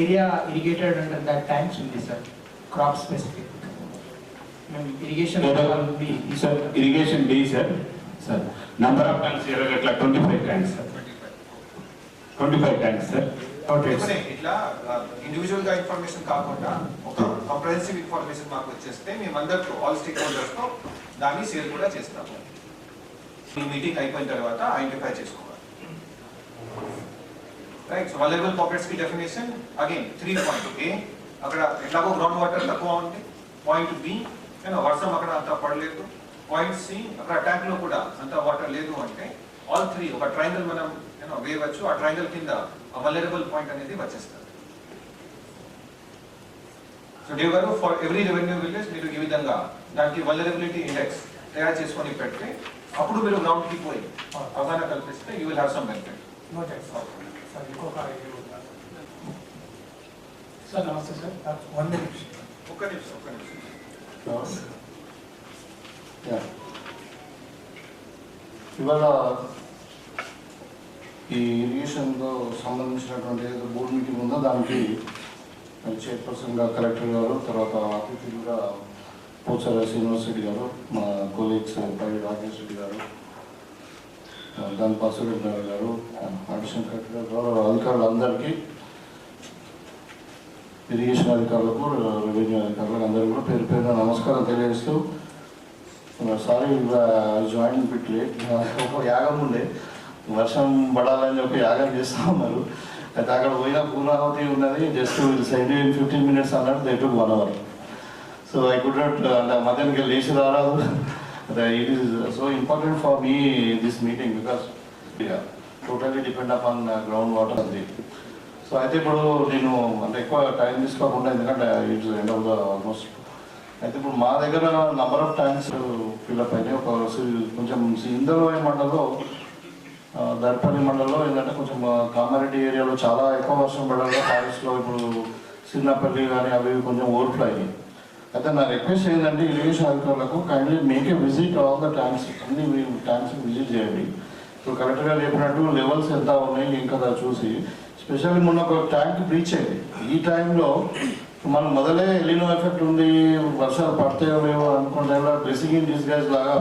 area irrigated under that tanks ఉంది sir, crop specific. Irrigation will be sir, irrigation D sir. Sir, number of tanks here like 25 tanks sir. 25 tanks sir. Okay. ఇట్లా individual గా information కాకుండా ఒక comprehensive information మాకు వచ్చేస్తే మేము అందరితో all stake holders తో దాన్ని షేర్ కూడా చేస్తాము. ఈ మీటింగ్ అయిపోయిన తర్వాత ఐడెంటిఫై చేసుకోవాలి. రైట్. సో వల్నరబుల్ పాకెట్స్ కి డెఫినేషన్ అగైన్ 3 పాయింట్. ఏ అక్కడ ఎట్లాగో గ్రౌండ్ వాటర్ తక్కువ ఉంది. పాయింట్ బి వర్షం అక్కడ అంత పడలేదు. పాయింట్ సి అక్కడ ట్యాంక్ లో కూడా అంత వాటర్ లేదు అంటే ఆల్ 3 ఒక ట్రయాంగిల్ మనం వేయవచ్చు. ఆ ట్రయాంగిల్ కింద వల్నరబుల్ పాయింట్ అనేది వచ్చేస్తుంది. సో దేవ్ గారు ఫర్ ఎవ్రీ రెవెన్యూ విలేజ్ మీరు ఈ విధంగా దానికి వల్నరబిలిటీ ఇండెక్స్ తయారు చేసుకొని పెడితే అప్పుడు మీరు గ్రౌండ్ కి పోయి అవగాహన కల్పిస్తే you will have some benefit. Sir ఇంకొక సార్ నమస్తే సార్, ఒక్క నిమిషం. ఇవాళ ఈ ఇరిగేషన్తో సంబంధించినటువంటి ఏదో బోర్డు మీటింగ్ ఉందో దానికి చైర్పర్సన్గా కలెక్టర్ గారు, తర్వాత అతిథులుగా పోచార శ్రీనివాస్ రెడ్డి గారు, మా కొలీగ్స్ పై రాకేష్ రెడ్డి గారు, దాని పాసురెడ్డి గారు, అడిషనల్ కలెక్టర్ గారు, అధికారులందరికీ, ఇరిగేషన్ అధికారులకు, రెవెన్యూ అధికారులకు అందరికీ కూడా పేరు పేరున నమస్కారం తెలియజేస్తూ, సారీ జాయిన్ బిట్ లేట్, ఒక యాగం ఉండే వర్షం పడాలని ఒక యాగం చేస్తూ ఉన్నారు. అయితే అక్కడ పోయిన పూర్ణావతి ఉన్నది, జస్ట్ సైడ్ 15 minutes అన్నట్టు they took 1 hour. So I could not అంటే మధ్యాహ్నానికి లేచి రారాదు. It is so important for me this meeting because totally depend upon ground water అది. సో అయితే ఇప్పుడు నేను అంటే ఎక్కువ టైం తీసుకోకుండా, ఎందుకంటే it's end of the almost. అయితే ఇప్పుడు మా దగ్గర నంబర్ ఆఫ్ ట్యాంక్స్ ఫిల్అప్ అయినాయి. ఒక కొంచెం ఇందరవాయి మండలంలో, దర్పల్లి మండలంలో ఏంటంటే కొంచెం కామారెడ్డి ఏరియాలో చాలా ఎక్కువ వర్షం పడడంలో ఫారెస్ట్లో ఇప్పుడు చిన్నపల్లి కానీ అవి కొంచెం ఓవర్ఫ్లో అయినాయి. అయితే నా రిక్వెస్ట్ ఏంటంటే ఇరిగేషన్ అధికారులకు kindly make a visit all the tanks, అన్ని ట్యాంక్స్ విజిట్ చేయండి. ఇప్పుడు కలెక్టర్ గారు చెప్పినట్టు లెవెల్స్ ఎంత ఉన్నాయి ఇంకా చూసి, స్పెషల్లీ మొన్న ఒక ట్యాంక్ బ్రీచ్ అయింది. ఈ టైంలో మనం మొదలే ఎలినో ఎఫెక్ట్ ఉంది, వర్షాలు పడతాయో లేవో అనుకునే బ్లెస్సింగ్ ఇన్ డిస్గైజ్ లాగా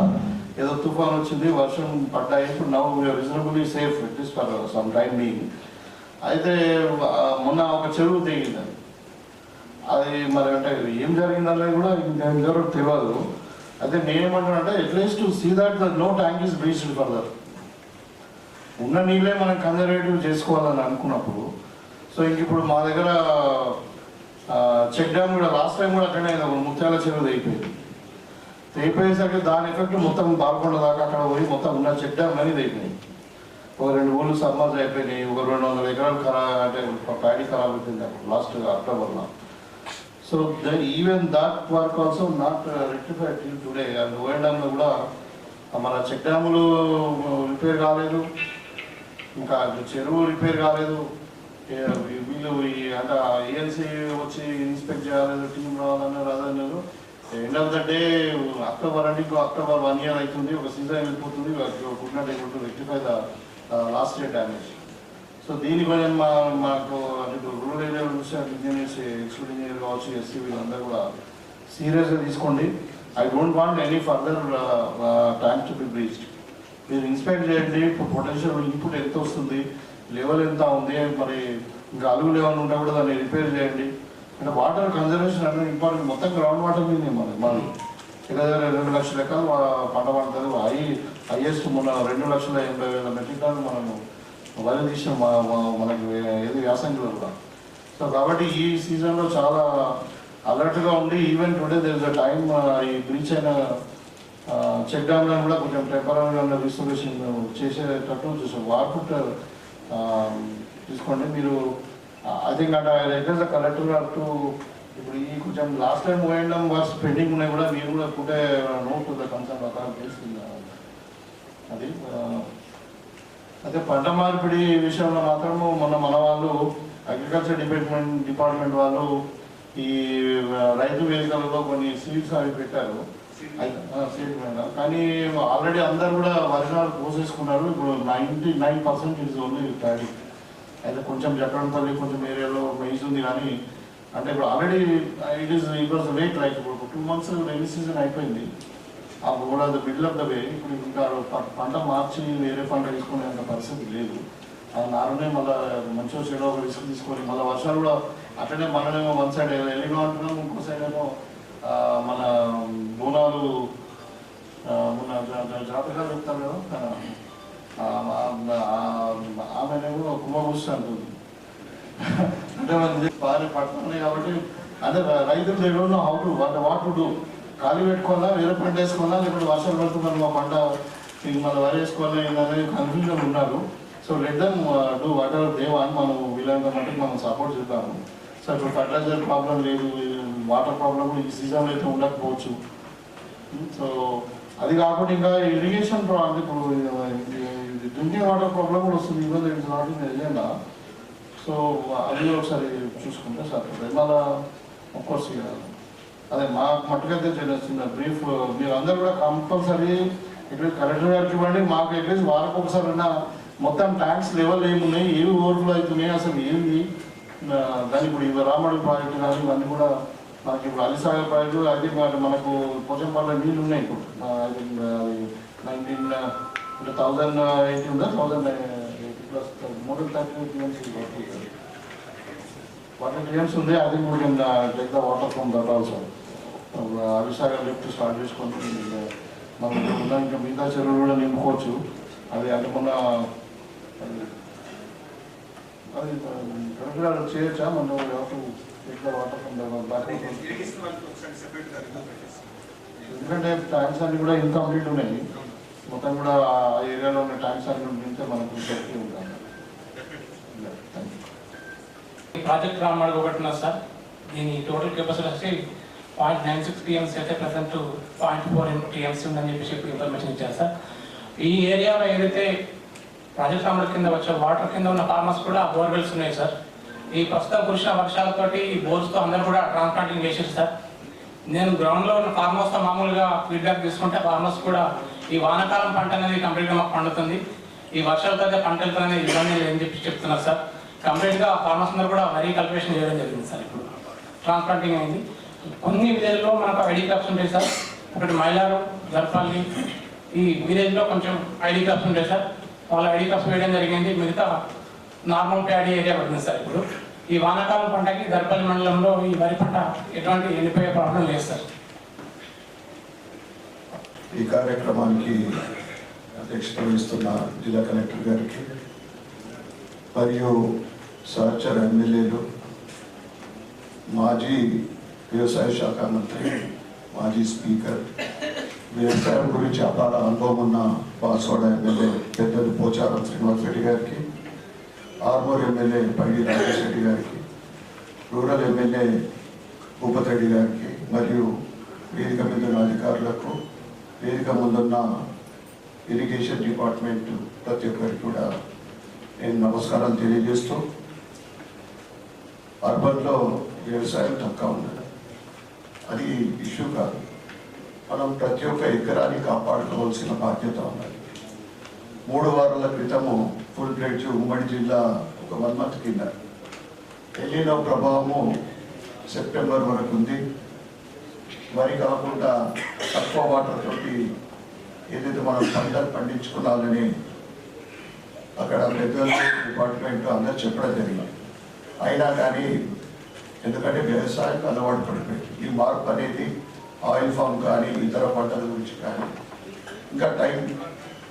ఏదో తుఫాన్ వచ్చింది, వర్షం పడ్డాయి. ఇప్పుడు now we're reasonably safe at least for some time being. అయితే మొన్న ఒక చెరువు తెగింది. అది మరి అంటే ఏం జరిగిందనేది కూడా ఇంకెవరో తెలియదు. అయితే నేనేమంటానంటే at least see that the no tank is breached further. ఉన్న నీళ్ళే మనం కన్జర్వేటివ్ చేసుకోవాలని అనుకున్నప్పుడు, సో ఇంక ఇప్పుడు మా దగ్గర చెక్ డ్యామ్ కూడా లాస్ట్ టైం కూడా అట్లనే ముత్యాల చెరువు తెగిపోయింది. తెగిపోయేసరికి దాని ఎఫెక్ట్ మొత్తం బాల్కొండ దాకా అక్కడ పోయి మొత్తం ఉన్న చెక్ డ్యామ్ అనేది అయిపోయినాయి. ఒక 2 ఊళ్ళు సబ్మర్జ్ అయిపోయినాయి. ఒక 200 ఎకరాలు అంటే ప్యాడీ ఖరాబ్ అయిపోయింది అప్పుడు లాస్ట్ అక్టోబర్లో. So even that work also not rectified till today. And ఓఎండ్ఎంలో కూడా మన చెక్ డ్యాములు రిపేర్ కాలేదు, ఇంకా చెరువు రిపేర్ కాలేదు. వీళ్ళు అంటే ఏఎన్సీ వచ్చి ఇన్స్పెక్ట్ చేయాలి, టీం రావాలన్నారు, అదన్నారు. End of the day October అంటే ఇంకో అక్టోబర్ 1 year అవుతుంది, ఒక సీజన్ వెళ్ళిపోతుంది. Could not able to rectify the last year damage. So దీని కొంచెం మాకు అంటే రూరల్ ఏరియాలో చూస్తే ఇంజనీర్స్, ఎక్స్పర్ట్ ఇంజనీర్ కావచ్చు, ఎస్సీ వీళ్ళందరూ కూడా సీరియస్గా తీసుకోండి. I don't want any further tank to be breached. మీరు ఇన్స్పెక్ట్ చేయండి, పొటెన్షియల్ ఇన్పుట్ ఎంత వస్తుంది, లెవెల్ ఎంత ఉంది, మరి ఇంకా అలుగు లెవెల్ ఉంటే కూడా దాన్ని రిపేర్ చేయండి. అంటే వాటర్ కన్జర్వేషన్ అనేది ఇంపార్టెంట్. మొత్తం గ్రౌండ్ వాటర్ మీద మనం 2 లక్షల ఎకరాలు పంట పండుతుంది. హైయెస్ట్ మొన్న 2,80,000 మెట్రిక్ టన్నులు మనము వరి తీసిన మనకి ఏది వ్యాసంగిలో కూడా. సో కాబట్టి ఈ సీజన్లో చాలా అలర్ట్గా ఉండి, even today there is a time ఈ బ్రీచ్ అయిన చెక్ డ్యామ్లను కూడా కొంచెం టెంపరీగా రిస్టోరేషన్ చేసేటట్టు చూసాం. వార్పుట్ తీసుకోండి మీరు. ఐ థింక్ అంటే రిక్వెస్ట్ ద కలెక్టర్ గారు టు ఇప్పుడు ఈ కొంచెం last time O and M works pending ఉన్నాయి కూడా, మీరు కూడా పుట్టే నోట్ టు ద కన్సర్న్ ప్రకారం చేస్తుంది అది. అయితే పంట మార్పిడి విషయంలో మాత్రము మొన్న మన వాళ్ళు అగ్రికల్చర్ డిపార్ట్మెంట్ వాళ్ళు ఈ రైతు వేదికలలో కొన్ని సీడ్స్ అవి పెట్టారు. సీడ్ మీద కానీ ఆల్రెడీ అందరు కూడా వరినాలు పోసేసుకున్నారు. ఇప్పుడు 99% ఇస్ ఓన్లీ ప్యాడీ. అయితే కొంచెం జక్కడంపల్లి కొంచెం ఏరియాలో మెయిజ్ ఉంది కానీ అంటే ఇప్పుడు already it was wait like ఇప్పుడు 2 months రైనీ సీజన్ అయిపోయింది. ఆ కూడా మిడిల్ ఆఫ్ ద వే ఇప్పుడు ఇంకా పంట మార్చి వేరే పంట తీసుకునేంత పరిస్థితి లేదు. ఆ నారునే మళ్ళీ మంచిగా చెడు ఒక రిస్క్ తీసుకొని మళ్ళీ వర్షాలు కూడా అట్లనే మననేమో వన్ సైడ్ ఎల్లినో అంటున్నాం, ఇంకో సైడ్ ఏమో మన బోనాలు మన జాతకాలు చెప్తారు కదా, ఆమెనేమో కుంభభూషి అంటుంది. అంటే మనకి బాగా పడుతున్నాయి కాబట్టి అదే రైతులు తెలియదు how to what to do. ఖాళీ పెట్టుకోవాలా, వేరే పంట వేసుకోవాలా, లేకపోతే వర్షాలు పడుతున్నారు మా పంట ఇది మళ్ళీ వరి వేసుకోవాలా అనేది కన్ఫ్యూజన్ ఉన్నారు. So let them do what ever they want. మనం వీలైనంత మటుకు మనం సపోర్ట్ చేద్దాము. సో ఇప్పుడు ఫర్టిలైజర్ ప్రాబ్లం లేదు, వాటర్ ప్రాబ్లం ఈ సీజన్లో అయితే ఉండకపోవచ్చు. సో అది కాకుండా ఇంకా ఇరిగేషన్ ప్రాబ్లం, ఇప్పుడు డ్రింకింగ్ వాటర్ ప్రాబ్లం కూడా వస్తుంది. Even it's not in agenda. So అది ఒకసారి చూసుకుంటే సార్ మళ్ళా ఒక్కోర్స్ అదే మా మట్టుకైతే చిన్న బ్రీఫ్ మీరు అందరూ కూడా కంపల్సరీ ఇక్కడ కలెక్టర్ గారికి ఇవ్వండి. మాకు అట్లీస్ట్ వారికి ఒకసారి ఉన్న మొత్తం ట్యాంక్స్ లెవెల్ ఏమున్నాయి, ఏవి ఓవర్ఫ్లో అవుతున్నాయి, అసలు ఏవి దాని ఇప్పుడు ఇవి రామడి ప్రాజెక్టు కానీ ఇవన్నీ కూడా మనకి ఇప్పుడు అలీసాగర్ ప్రాజెక్టు అది మనకు పోచంపల్లి నీళ్ళు ఉన్నాయి. ఇప్పుడు అది 1080 ఉందా 1080+ more than 30 వాటర్ క్లియర్స్ ఉంది. అది కూడా take the water from that also. Alisagar lift start చేసుకొని మనకు ఉన్న ఇంకా మిగతా చెరువులు కూడా నింపుకోవచ్చు. అది అంటే మొన్న అది కరెక్ట్గా చేయొచ్చా మనం take the water from the ఎందుకంటే ట్యాంక్స్ అన్ని కూడా ఇన్కంప్లీట్ ఉన్నాయి. మొత్తం కూడా ఆ ఏరియాలో ఉన్న ట్యాంక్స్ అన్ని ఉంటే మనకు సేఫ్టీ ఉంటాం. ప్రాజెక్ట్ రామడి ఒకటి సార్, దీని టోటల్ కెపాసిటీ వచ్చి 0.96 TMC అయితే ప్రజెంట్ 0.4 TMC ఉందని చెప్పేసి ఇప్పుడు ఇన్ఫర్మేషన్ ఇచ్చారు సార్. ఈ ఏరియాలో ఏదైతే ప్రాజెక్ట్ రామడి కింద వచ్చే వాటర్ కింద ఉన్న ఫార్మర్స్ కూడా బోర్వెల్స్ ఉన్నాయి సార్. ఈ ప్రస్తుతం కురిసిన వర్షాలతోటి ఈ బోర్స్తో అందరూ కూడా ట్రాన్స్ప్లాంటింగ్ చేశారు సార్. నేను గ్రౌండ్లో ఉన్న ఫార్మర్స్తో మామూలుగా ఫీడ్బ్యాక్ తీసుకుంటే ఫార్మర్స్ కూడా ఈ వానాకాలం పంట అనేది కంప్లీట్గా మాకు పండుతుంది, ఈ వర్షాలతో అయితే పంట వెళ్తుందనే ఇబ్బంది లేదని చెప్పి చెప్తున్నారు సార్. కంప్లీట్గా ఫార్మర్స్ అందరూ కూడా వరి కల్టివేషన్ చేయడం జరిగింది సార్. ఇప్పుడు ట్రాన్స్ప్లాంటింగ్ అయింది. కొన్ని విలేజ్లో మనకు ఐడి క్రాప్స్ ఉంటాయి సార్. ఒకటి మైలారు, జర్పల్లి, ఈ విలేజ్లో కొంచెం ఐడి క్రాప్స్ ఉంటాయి సార్. వాళ్ళ ఐడి క్రాప్స్ వేయడం జరిగింది. మిగతా నార్మల్ ప్యాడీ ఏరియా పడుతుంది సార్. ఇప్పుడు ఈ వానాకాలం పంటకి దర్పల్లి మండలంలో ఈ వరి పంట ఎటువంటి ఎండిపోయే ప్రాబ్లం లేదు సార్. ఈ కార్యక్రమానికి అధ్యక్షత వహిస్తున్న జిల్లా కలెక్టర్ గారికి మరియు సహచర ఎమ్మెల్యేలు, మాజీ వ్యవసాయ శాఖ మంత్రి, మాజీ స్పీకర్, వ్యవసాయం గురించి అపార అనుభవం ఉన్న బాన్స్వాడ ఎమ్మెల్యే పెద్దలు పోచారం శ్రీనివాస్ రెడ్డి గారికి, ఆర్మూర్ ఎమ్మెల్యే పైడి రాజేష్ రెడ్డి గారికి, రూరల్ ఎమ్మెల్యే భూపతి రెడ్డి గారికి మరియు వేదిక మీద ఉన్న అధికారులకు, వేదిక ముందున్న ఇరిగేషన్ డిపార్ట్మెంట్ ప్రతి ఒక్కరికి కూడా నేను నమస్కారాలు తెలియజేస్తూ, అర్బన్లో వ్యవసాయం తక్కువ ఉన్నది, అది ఇష్యూ కాదు. మనం ప్రతి ఒక్క ఎకరాన్ని కాపాడుకోవాల్సిన బాధ్యత ఉన్నది. 3 వారాల క్రితము ఫుల్ ప్లేట్ ఉమ్మడి జిల్లా ఒక 1 month కింద ఎల్లినో ప్రభావము సెప్టెంబర్ వరకు ఉంది. వరి కాకుండా తక్కువ వాటర్ తోటి ఏదైతే మనం పంటలు పండించుకోవాలని అక్కడ పెద్దలు డిపార్ట్మెంట్ అందరూ చెప్పడం జరిగింది. అయినా కానీ ఎందుకంటే వ్యవసాయానికి అలవాటు పడిపోయింది. ఈ మార్పు అనేది ఆయిల్ ఫామ్ కానీ ఇతర పంటల గురించి కానీ ఇంకా టైం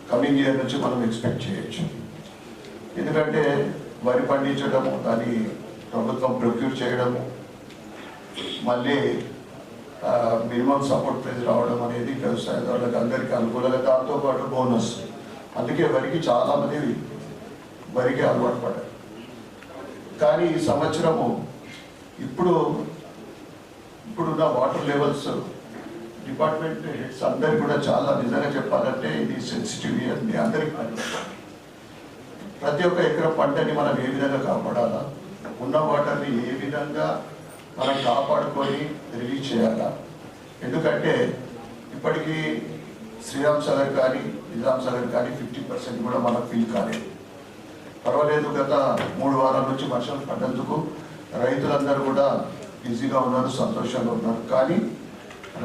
కమింగ్ ఇయర్ నుంచి మనం ఎక్స్పెక్ట్ చేయొచ్చు. ఎందుకంటే వరి పండించడము, దాన్ని ప్రభుత్వం ప్రొక్యూర్ చేయడము, మళ్ళీ మినిమం సపోర్ట్ ప్రైస్ రావడం అనేది వ్యవసాయదారులకు అందరికీ అనుకూలంగా, దాంతోపాటు బోనస్. అందుకే వరికి చాలామంది వరికి అలవాటు పడ్డారు. కానీ ఈ సంవత్సరము ఇప్పుడున్న వాటర్ లెవెల్స్ డిపార్ట్మెంట్ హెడ్స్ అందరికి కూడా చాలా నిజంగా చెప్పాలంటే ఇది సెన్సిటివ్ అని అందరికీ ప్రతి ఒక్క ఎకరం పంటని మనం ఏ విధంగా కాపాడాలా, ఉన్న వాటర్ని ఏ విధంగా మనం కాపాడుకొని రిలీజ్ చేయాలా. ఎందుకంటే ఇప్పటికీ శ్రీరామ్ సాగర్ కానీ నిజాం సాగర్ కానీ 50% కూడా మనకు ఫిల్ కాలేదు. పర్వాలేదు. గత 3 వారాల నుంచి వర్షాలు పడ్డందుకు రైతులందరూ కూడా బిజీగా ఉన్నారు, సంతోషంగా ఉన్నారు. కానీ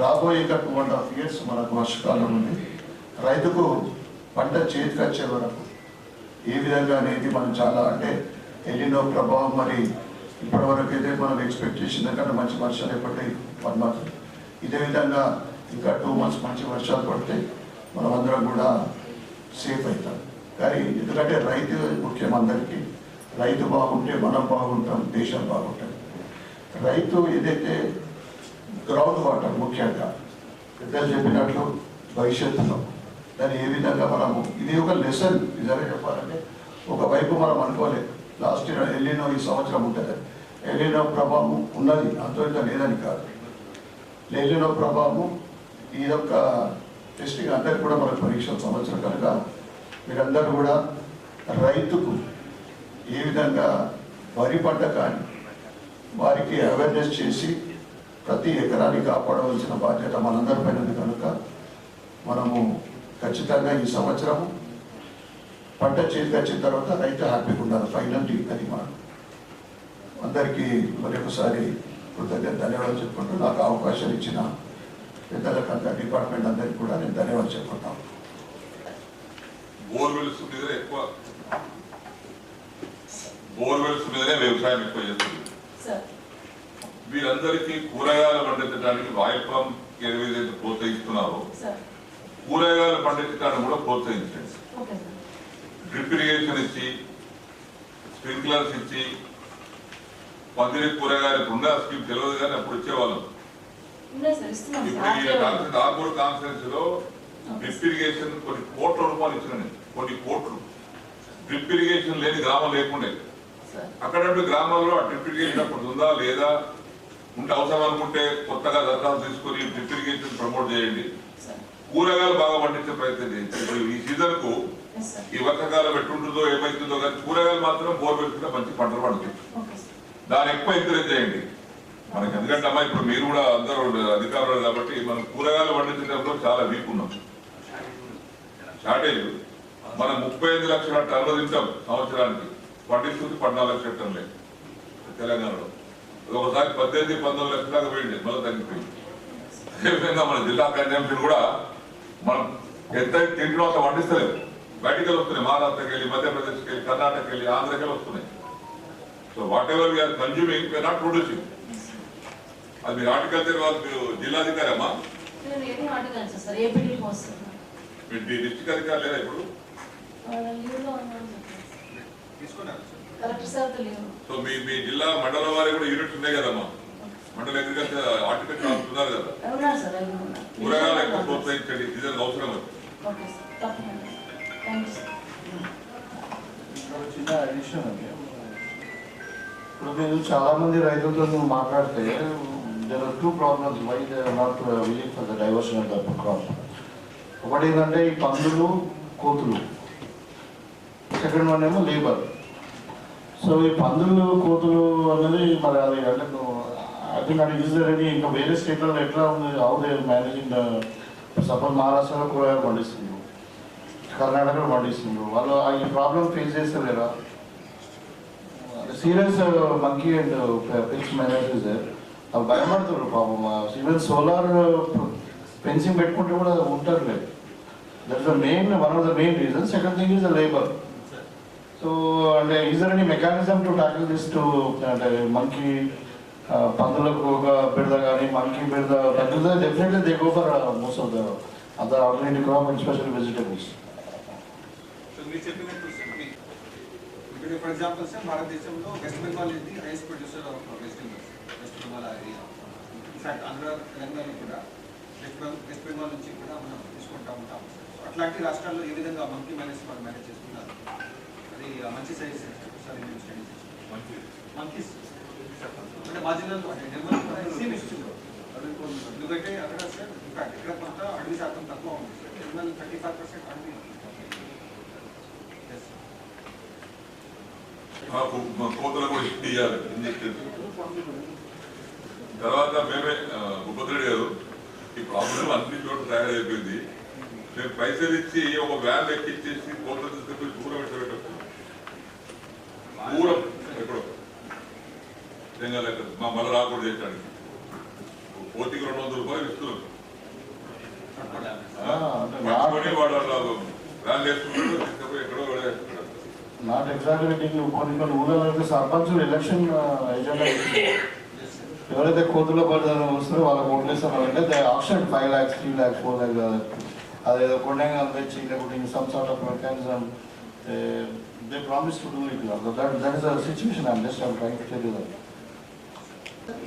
రాబోయే 2.5 years మనకు వర్షకాలం ఉంది. రైతుకు పంట చేతికి వచ్చే వరకు ఏ విధంగా అనేది మనం చాలా అంటే ఎల్లినో ప్రభావం మరి ఇప్పటివరకు అయితే మనం ఎక్స్పెక్ట్ చేసిన కన్నా మంచి వర్షాలు ఎప్పటి 1 month, ఇదే విధంగా ఇంకా 2 months మంచి వర్షాలు పడితే మనం అందరం కూడా సేఫ్ అవుతాం. కానీ ఎందుకంటే రైతు ముఖ్యం అందరికీ. రైతు బాగుంటే మనం బాగుంటాం, దేశం బాగుంటుంది. రైతు ఏదైతే గ్రౌండ్ వాటర్ ముఖ్యంగా పెద్దలు చెప్పినట్లు భవిష్యత్తులో దాన్ని ఏ విధంగా మనము ఇది ఒక లెసన్ నిజంగా చెప్పాలంటే ఒకవైపు మనం అనుకోలేదు లాస్ట్ ఇయర్ ఎల్లినో ఈ సంవత్సరం ఉంటుంది. ఎల్లినో ప్రభావం ఉన్నది, అంత లేదని కాదు. ఎల్లినో ప్రభావం ఈ యొక్క టెస్టింగ్ అందరికి కూడా మనకు పరీక్షల సంవత్సరం కనుక మీరందరూ కూడా రైతుకు ఏ విధంగా వరి పంట కానీ వారికి అవేర్నెస్ చేసి ప్రతి ఎకరాన్ని కాపాడవలసిన బాధ్యత మనందరిపైన ఉంది. కనుక మనము ఖచ్చితంగా ఈ సంవత్సరం పంట చేతికి వచ్చిన తర్వాత రైతు హ్యాపీగా ఉండాలి. ఫైనల్లీ అది మనం అందరికీ మరొకసారి కృతజ్ఞత ధన్యవాదాలు చెప్పుకుంటూ నాకు అవకాశం ఇచ్చిన పెద్దలకు అంతా డిపార్ట్మెంట్ అందరికీ కూడా నేను ధన్యవాదాలు చెప్పుకుంటాను. బోర్వెల్స్ మీద ఎక్కువ బోర్వెల్స్ మీదనే వ్యవసాయం ఎక్కువ చేస్తుంది. వీరందరికీ కూరగాయలు పండించడానికి వాయిఫామ్ ఏదైతే ప్రోత్సహిస్తున్నారో కూరగాయలు పండించడానికి కూడా ప్రోత్సహించండి. డ్రిప్ ఇరిగేషన్ ఇచ్చి స్ప్రింక్లర్స్ ఇచ్చి పందిరి కూరగాయలు ఉన్న స్కీమ్ తెలియదు కానీ అప్పుడు ఇచ్చేవాళ్ళం. ఇప్పుడు ఈ ఆర్మూర్ కాన్ఫరెన్స్ లో డ్రిప్ ఇరిగేషన్ కొన్ని కోట్ల రూపాయలు ఇచ్చినాయి. కొన్ని కోట్లు డ్రిప్ ఇరిగేషన్ లేని గ్రామం లేకుండే. అక్కడంటే గ్రామాల్లో ఆ డ్రిప్ ఇరిగేషన్ అప్పుడు ఉందా లేదా ఉంటే అవసరం అనుకుంటే కొత్తగా దరఖాస్తు తీసుకొని డ్రిప్ ఇరిగేషన్ ప్రమోట్ చేయండి. కూరగాయలు బాగా పండించే ప్రయత్నం చేయండి. ఇప్పుడు ఈ సీజన్ కు ఈ వర్షకాలం ఎట్టుంటుందో ఏమైతుందో కానీ కూరగాయలు మాత్రం బోర్వెల్స్ కూడా మంచి పంటలు పండుతాయి. దాన్ని ఎక్కువ ఎంకరేజ్ చేయండి మనకి. ఎందుకంటే అమ్మా ఇప్పుడు మీరు కూడా అందరూ అధికారులు కాబట్టి మనం కూరగాయలు పండించడంలో చాలా వీక్ ఉన్నాం. షార్టేజ్ మనం 35 లక్షల టన్నులు తింటాం సంవత్సరానికి, పండిస్తుంది 14 లక్షల టన్నులే తెలంగాణలో. ఒకసారి 18-19 లక్షల దాకా పోయింది, మళ్ళీ తగ్గిపోయింది. అదేవిధంగా మన జిల్లా కన్జంప్షన్ కూడా మనం ఎంత తింటున్నా అంత పండిస్తలేదు. బయటికి వస్తున్నాయి, మహారాష్ట్రకి వెళ్ళి, మధ్యప్రదేశ్కి వెళ్ళి, కర్ణాటకకి వెళ్ళి, ఆంధ్రకి వస్తున్నాయి. So whatever we're consuming we're not producing. అది మీరు హార్టికల్చర్ వాళ్ళు మీరు జిల్లాధికారి అమ్మా, మీరు డిస్ట్రిక్ట్ అధికారి లేదా ఇప్పుడు? సో మీ జిల్లా మండల వారి కూడా యూనిట్స్ ఉన్నాయి కదమ్మా, మండల అగ్రికల్చర్ హార్టికల్చర్ ఉన్నారు కదా. కూరగాయలు ఎక్కువ ప్రోత్సహించండి, సీజన్ అవసరం అది. చిన్న అడిషన్ అండి. ఇప్పుడు మీరు చాలా మంది రైతులతో మాట్లాడితే there are 2 problems why they are not willing for the diversion of the crop. ఒకటి ఏంటంటే ఈ పందులు కోతులు, సెకండ్ వన్ ఏమో లేబర్. సో ఈ పందులు కోతులు అనేది మరి అది అంటే అది నాకు యూజర్ ఇంకా వేరే స్టేట్లలో ఎట్లా ఉంది, హౌ దే మేనేజింగ్. సపోజ్ మహారాష్ట్రలో కూరగాయలు పండిస్తున్నారు, కర్ణాటకలో పండిస్తున్నారు, వాళ్ళు ఈ ప్రాబ్లం ఫేస్ చేస్తలేరా? Serious monkey and pigs managers అవి భయపడుతున్నారు పాపం. ఈవెన్ సోలార్ ఫెన్సింగ్ పెట్టుకుంటే కూడా ఉంటారు లేదు. That is the main one of the main reason. Second thing is the labour. So అంటే is there any mechanism to tackle this to అంటే monkey పందులకు ఒక బిడద కానీ మంకీ బిడద తగ్గితే definitely they go for most of the other organic crop and special vegetables. For example sir భారతదేశంలో west Bengal is the highest producer of vegetables. West Bengal area in fact Andhra Telangana కూడా west Bengal నుంచి కూడా మనం తీసుకుంటా ఉంటాం. అట్లాంటి రాష్ట్రాల్లో ఏ విధంగా మంకీ మేనేజ్ చేసుకున్నారు, అది మంచి సైజ్ సార్ స్టడీ మంకీస్ అంటే మా జిల్లాలో సేమ్ ఇష్యూ. ఎందుకంటే అక్కడ సార్ ఇన్ఫాక్ట్ ఇక్కడ కొంత అడవి శాతం తక్కువ ఉంది సార్. నిర్మల్ 35% అడవి. కోతలు కూడా ఇవ్వాలి తర్వాత మేమే ఉపద్రెడ్డి గారు ఈ ప్రాబ్లం అన్ని చోట్ల తయారైపోయింది. మేము పైసలు ఇచ్చి ఒక వ్యాన్ ఎక్కిచ్చేసి కోతలు తీసుకుపోయి దూరం పెట్టవచ్చు. దూరం ఎక్కడో తెలంగాణ మా మళ్ళీ రాకూడదు చేయడానికి పోతికి 200 రూపాయలు ఇస్తున్నారు. వాడు వ్యాన్ వేసుకుంటాడు ఎక్కడో వేసుకుంటాడు. నాట్ ఎగ్జాక్ట్లీ కొన్ని ఊళ్ళలో సర్పంచులు ఎలక్షన్ ఏజెండా ఎవరైతే కోర్టులో పడతారో వస్తారో వాళ్ళకి ఓట్లేస్తారంటే they option 5 lakhs 3 lakhs 4 lakhs అదేదో కొండంగా తెచ్చి లేకుంటే some sort of mechanism they promise to do it. That is the situation. I'm just trying to tell you that.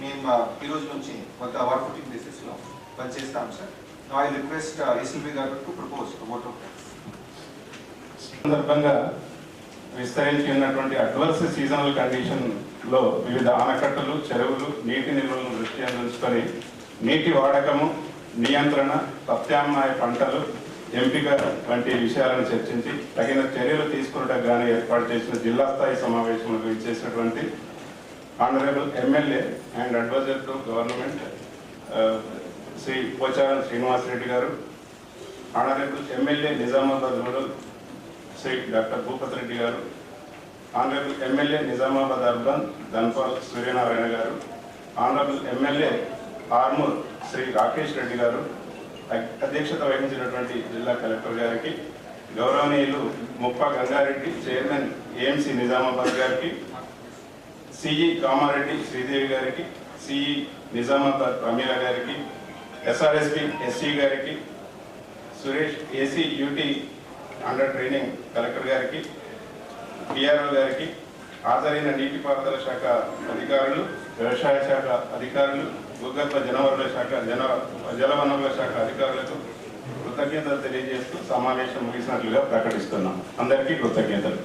మేము ఈ రోజు నుంచి కొంత 114 బేసిస్లో పనిచేస్తాం sir. Now I request ACB గారు టు ప్రపోజ్ ఓట్ ఆఫ్ సందర్భంగా విస్తరించి ఉన్నటువంటి అడ్వర్స్ సీజనల్ కండిషన్ లో వివిధ ఆనకట్టలు, చెరువులు, నీటి నిల్వలను దృష్ట్యా ఉంచుకొని నీటి వాడకము, నియంత్రణ, ప్రత్యామ్నాయ పంటలు ఎంపిక వంటి విషయాలను చర్చించి తగిన చర్యలు తీసుకున్నట్టుకు గాను ఏర్పాటు చేసిన జిల్లా స్థాయి సమావేశంలో ఇచ్చేసినటువంటి honourable MLA and advisor to government Shri Pocharam Srinivas Reddy గారు, honourable MLA Nizamabad rural Shri doctor Bhupathi Reddy గారు, honourable MLA Nizamabad urban Dhanpal Suryanarayana గారు, ఆనరబుల్ ఎమ్మెల్యే ఆర్మూర్ శ్రీ రాకేష్ రెడ్డి గారు, అధ్యక్షత వహించినటువంటి జిల్లా కలెక్టర్ గారికి, గౌరవనీయులు ముప్పా గంగారెడ్డి చైర్మన్ ఏఎంసీ నిజామాబాద్ గారికి, సిఈ కామారెడ్డి శ్రీదేవి గారికి, సిఈ నిజామాబాద్ ప్రమీల గారికి, ఎస్ఆర్ఎస్పి ఎస్సీ గారికి, Suresh AC UT under training collector గారికి, పిఆర్ఓ గారికి, హాజరైన నీటిపారుదల శాఖ అధికారులు, వ్యవసాయ శాఖ అధికారులు, భూగర్భ జలవనరుల శాఖ జలవనరుల శాఖ అధికారులకు కృతజ్ఞతలు తెలియజేస్తూ సమావేశం ముగిసినట్లుగా ప్రకటిస్తున్నాం. అందరికీ కృతజ్ఞతలు.